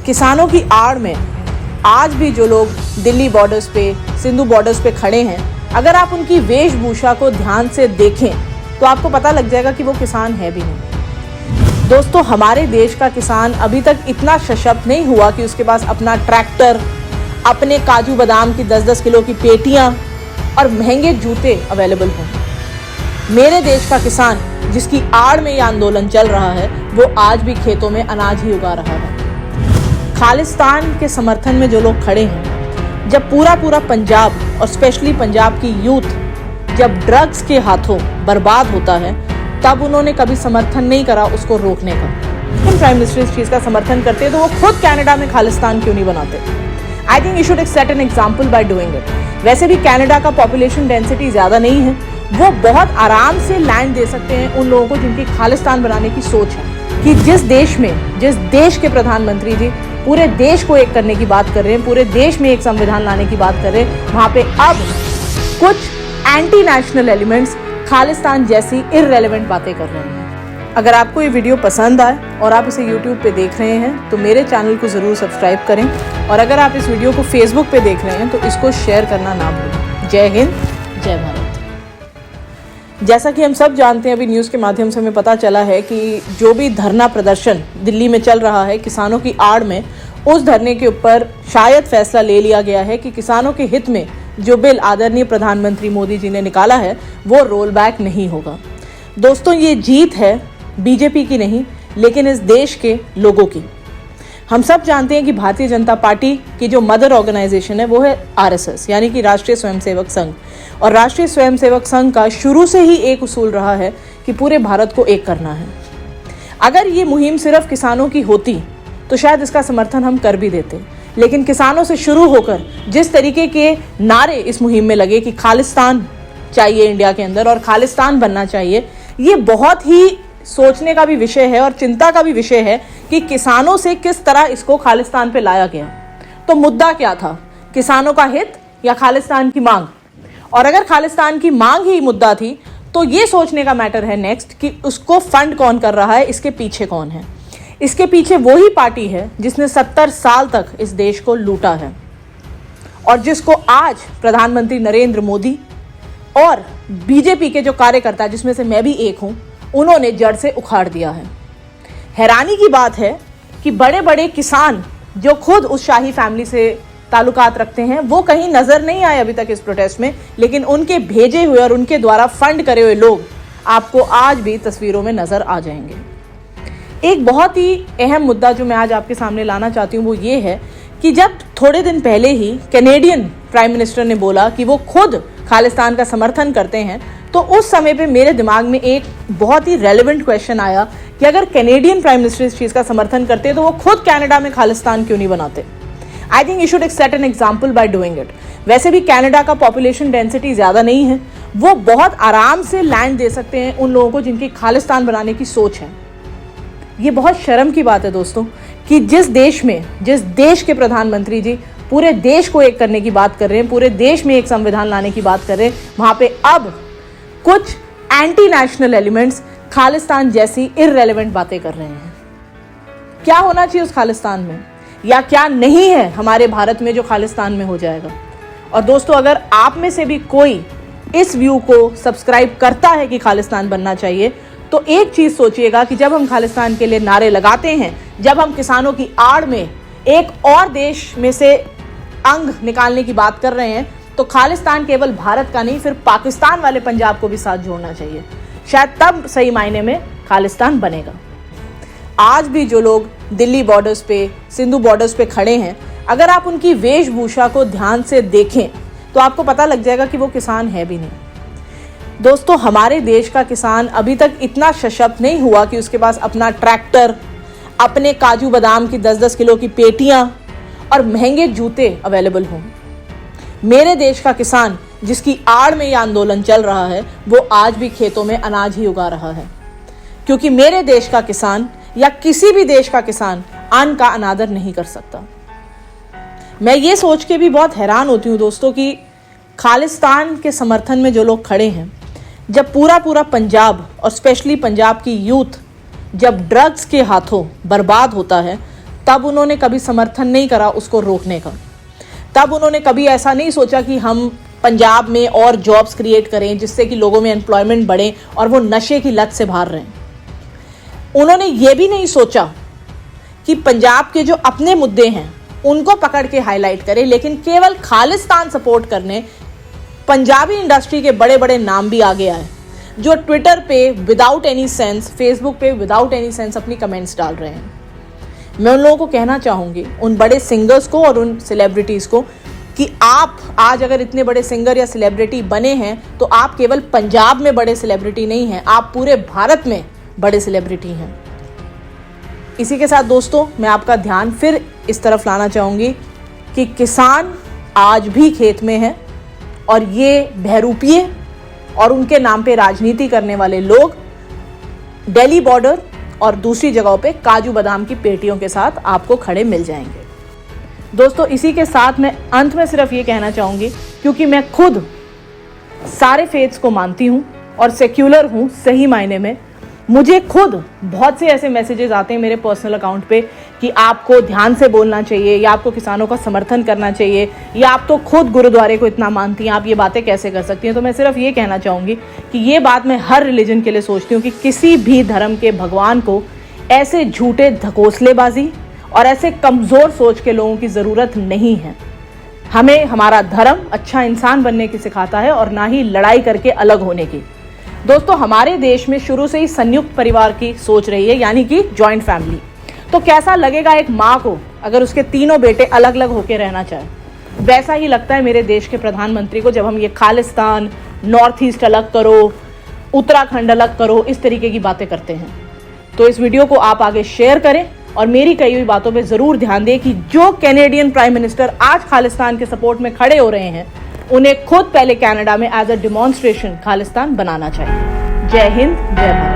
किसानों की आड़ में आज भी जो लोग दिल्ली बॉर्डर्स पे, सिंधु बॉर्डर्स पे खड़े हैं, अगर आप उनकी वेशभूषा को ध्यान से देखें तो आपको पता लग जाएगा कि वो किसान है भी नहीं। दोस्तों, हमारे देश का किसान अभी तक इतना सशक्त नहीं हुआ कि उसके पास अपना ट्रैक्टर, अपने काजू बादाम की 10-10 किलो की पेटियां और महंगे जूते अवेलेबल हों। मेरे देश का किसान जिसकी आड़ में ये आंदोलन चल रहा है, वो आज भी खेतों में अनाज ही उगा रहा है। खालिस्तान के समर्थन में जो लोग खड़े हैं, जब पूरा पंजाब और स्पेशली पंजाब की यूथ जब ड्रग्स के हाथों बर्बाद होता है, तब उन्होंने कभी समर्थन नहीं करा उसको रोकने का। लेकिन प्राइम मिनिस्टर इस चीज़ का समर्थन करते तो वो खुद कनाडा में खालिस्तान क्यों नहीं बनाते? I think you should set an example by doing it. वैसे भी कनाडा का पॉपुलेशन डेंसिटी ज़्यादा नहीं है, वो बहुत आराम से लैंड दे सकते हैं उन लोगों को जिनकी खालिस्तान बनाने की सोच है। कि जिस देश के प्रधानमंत्री जी पूरे देश को एक करने की बात कर रहे हैं, पूरे देश में एक संविधान लाने की बात कर रहे हैं, वहाँ पे अब कुछ एंटी नेशनल एलिमेंट्स खालिस्तान जैसी इररेलेवेंट बातें कर रहे हैं। अगर आपको ये वीडियो पसंद आए और आप इसे YouTube पे देख रहे हैं तो मेरे चैनल को ज़रूर सब्सक्राइब करें, और अगर आप इस वीडियो को Facebook पे देख रहे हैं तो इसको शेयर करना ना भूलें। जय हिंद, जय भारत। जैसा कि हम सब जानते हैं, अभी न्यूज़ के माध्यम से हमें पता चला है कि जो भी धरना प्रदर्शन दिल्ली में चल रहा है किसानों की आड़ में, उस धरने के ऊपर शायद फैसला ले लिया गया है कि किसानों के हित में जो बिल आदरणीय प्रधानमंत्री मोदी जी ने निकाला है वो रोल बैक नहीं होगा। दोस्तों, ये जीत है बीजेपी की नहीं, लेकिन इस देश के लोगों की। हम सब जानते हैं कि भारतीय जनता पार्टी की जो मदर ऑर्गेनाइजेशन है वो है RSS, यानी कि राष्ट्रीय स्वयंसेवक संघ। और राष्ट्रीय स्वयंसेवक संघ का शुरू से ही एक उसूल रहा है कि पूरे भारत को एक करना है। अगर ये मुहिम सिर्फ किसानों की होती तो शायद इसका समर्थन हम कर भी देते, लेकिन किसानों से शुरू होकर जिस तरीके के नारे इस मुहिम में लगे कि खालिस्तान चाहिए इंडिया के अंदर और खालिस्तान बनना चाहिए, ये बहुत ही सोचने का भी विषय है और चिंता का भी विषय है कि किसानों से किस तरह इसको खालिस्तान पे लाया गया। तो मुद्दा क्या था, किसानों का हित या खालिस्तान की मांग? और अगर खालिस्तान की मांग ही मुद्दा थी तो ये सोचने का मैटर है नेक्स्ट कि उसको फंड कौन कर रहा है, इसके पीछे कौन है। इसके पीछे वही पार्टी है जिसने 70 साल तक इस देश को लूटा है और जिसको आज प्रधानमंत्री नरेंद्र मोदी और बीजेपी के जो कार्यकर्ता, जिसमें से मैं भी एक हूं, उन्होंने जड़ से उखाड़ दिया है। हैरानी की बात है कि बड़े बड़े किसान जो खुद उस शाही फैमिली से ताल्लुकात रखते हैं, वो कहीं नजर नहीं आए अभी तक इस प्रोटेस्ट में, लेकिन उनके भेजे हुए और उनके द्वारा फंड करे हुए लोग आपको आज भी तस्वीरों में नजर आ जाएंगे। एक बहुत ही अहम मुद्दा जो मैं आज आपके सामने लाना चाहती हूँ वो ये है कि जब थोड़े दिन पहले ही कैनेडियन प्राइम मिनिस्टर ने बोला कि वो खुद खालिस्तान का समर्थन करते हैं, तो उस समय पे मेरे दिमाग में एक बहुत ही रेलेवेंट क्वेश्चन आया कि अगर कैनेडियन प्राइम मिनिस्टर इस चीज़ का समर्थन करते तो वो खुद कनाडा में खालिस्तान क्यों नहीं बनाते? I think you should set an example by doing it. वैसे भी कनाडा का पॉपुलेशन डेंसिटी ज़्यादा नहीं है, वो बहुत आराम से लैंड दे सकते हैं उन लोगों को जिनकी खालिस्तान बनाने की सोच है। ये बहुत शर्म की बात है दोस्तों कि जिस देश के प्रधानमंत्री जी पूरे देश को एक करने की बात कर रहे हैं, पूरे देश में एक संविधान लाने की बात कर रहे हैं, वहाँ पे अब कुछ एंटी नेशनल एलिमेंट्स खालिस्तान जैसी इररेलेवेंट बातें कर रहे हैं। क्या होना चाहिए उस खालिस्तान में, या क्या नहीं है हमारे भारत में जो खालिस्तान में हो जाएगा? और दोस्तों, अगर आप में से भी कोई इस व्यू को सब्सक्राइब करता है कि खालिस्तान बनना चाहिए, तो एक चीज सोचिएगा कि जब हम खालिस्तान के लिए नारे लगाते हैं, जब हम किसानों की आड़ में एक और देश में से अंग निकालने की बात कर रहे हैं, तो खालिस्तान केवल भारत का नहीं, फिर पाकिस्तान वाले पंजाब को भी साथ जोड़ना चाहिए। शायद तब सही मायने में खालिस्तान बनेगा। आज भी जो लोग दिल्ली बॉर्डर्स पे, सिंधु बॉर्डर्स पे खड़े हैं, अगर आप उनकी वेशभूषा को ध्यान से देखें तो आपको पता लग जाएगा कि वो किसान है भी नहीं। दोस्तों, हमारे देश का किसान अभी तक इतना सशक्त नहीं हुआ कि उसके पास अपना ट्रैक्टर, अपने काजू बादाम की 10-10 किलो की पेटियां और महंगे जूते अवेलेबल हों। मेरे देश का किसान जिसकी आड़ में ये आंदोलन चल रहा है, वो आज भी खेतों में अनाज ही उगा रहा है, क्योंकि मेरे देश का किसान या किसी भी देश का किसान अन्न का अनादर नहीं कर सकता। मैं ये सोच के भी बहुत हैरान होती हूँ दोस्तों कि खालिस्तान के समर्थन में जो लोग खड़े हैं, जब पूरा पंजाब और स्पेशली पंजाब की यूथ जब ड्रग्स के हाथों बर्बाद होता है, तब उन्होंने कभी समर्थन नहीं करा उसको रोकने का। तब उन्होंने कभी ऐसा नहीं सोचा कि हम पंजाब में और जॉब्स क्रिएट करें जिससे कि लोगों में एम्प्लॉयमेंट बढ़े और वो नशे की लत से बाहर रहें। उन्होंने ये भी नहीं सोचा कि पंजाब के जो अपने मुद्दे हैं उनको पकड़ के हाईलाइट करें, लेकिन केवल खालिस्तान सपोर्ट करने पंजाबी इंडस्ट्री के बड़े बड़े नाम भी आगे आए, जो ट्विटर पे विदाउट एनी सेंस, फेसबुक पे विदाउट एनी सेंस अपनी कमेंट्स डाल रहे हैं। मैं उन लोगों को कहना चाहूँगी, उन बड़े सिंगर्स को और उन सेलिब्रिटीज़ को, कि आप आज अगर इतने बड़े सिंगर या सेलिब्रिटी बने हैं तो आप केवल पंजाब में बड़े सेलिब्रिटी नहीं हैं, आप पूरे भारत में बड़े सेलिब्रिटी हैं। इसी के साथ दोस्तों मैं आपका ध्यान फिर इस तरफ लाना चाहूँगी कि किसान आज भी खेत में है और ये बहरूपिये और उनके नाम पे राजनीति करने वाले लोग दिल्ली बॉर्डर और दूसरी जगहों पे काजू बादाम की पेटियों के साथ आपको खड़े मिल जाएंगे। दोस्तों इसी के साथ मैं अंत में सिर्फ ये कहना चाहूँगी, क्योंकि मैं खुद सारे फेथ्स को मानती हूँ और सेक्युलर हूँ सही मायने में, मुझे खुद बहुत से ऐसे मैसेजेस आते हैं मेरे पर्सनल अकाउंट पे कि आपको ध्यान से बोलना चाहिए, या आपको किसानों का समर्थन करना चाहिए, या आप तो खुद गुरुद्वारे को इतना मानती हैं, आप ये बातें कैसे कर सकती हैं। तो मैं सिर्फ ये कहना चाहूँगी कि ये बात मैं हर रिलीजन के लिए सोचती हूँ कि किसी भी धर्म के भगवान को ऐसे झूठे धकोसलेबाजी और ऐसे कमज़ोर सोच के लोगों की ज़रूरत नहीं है। हमें हमारा धर्म अच्छा इंसान बनने की सिखाता है और ना ही लड़ाई करके अलग होने की। दोस्तों हमारे देश में शुरू से ही संयुक्त परिवार की सोच रही है, यानी कि जॉइंट फैमिली। तो कैसा लगेगा एक माँ को अगर उसके तीनों बेटे अलग अलग होकर रहना चाहे? वैसा ही लगता है मेरे देश के प्रधानमंत्री को जब हम ये खालिस्तान, नॉर्थ ईस्ट अलग करो, उत्तराखंड अलग करो, इस तरीके की बातें करते हैं। तो इस वीडियो को आप आगे शेयर करें और मेरी कही हुई बातों पे ज़रूर ध्यान दें कि जो कैनेडियन प्राइम मिनिस्टर आज खालिस्तान के सपोर्ट में खड़े हो रहे हैं, उन्हें खुद पहले कनाडा में एज अ डिमॉन्स्ट्रेशन खालिस्तान बनाना चाहिए। जय हिंद, जय भारत।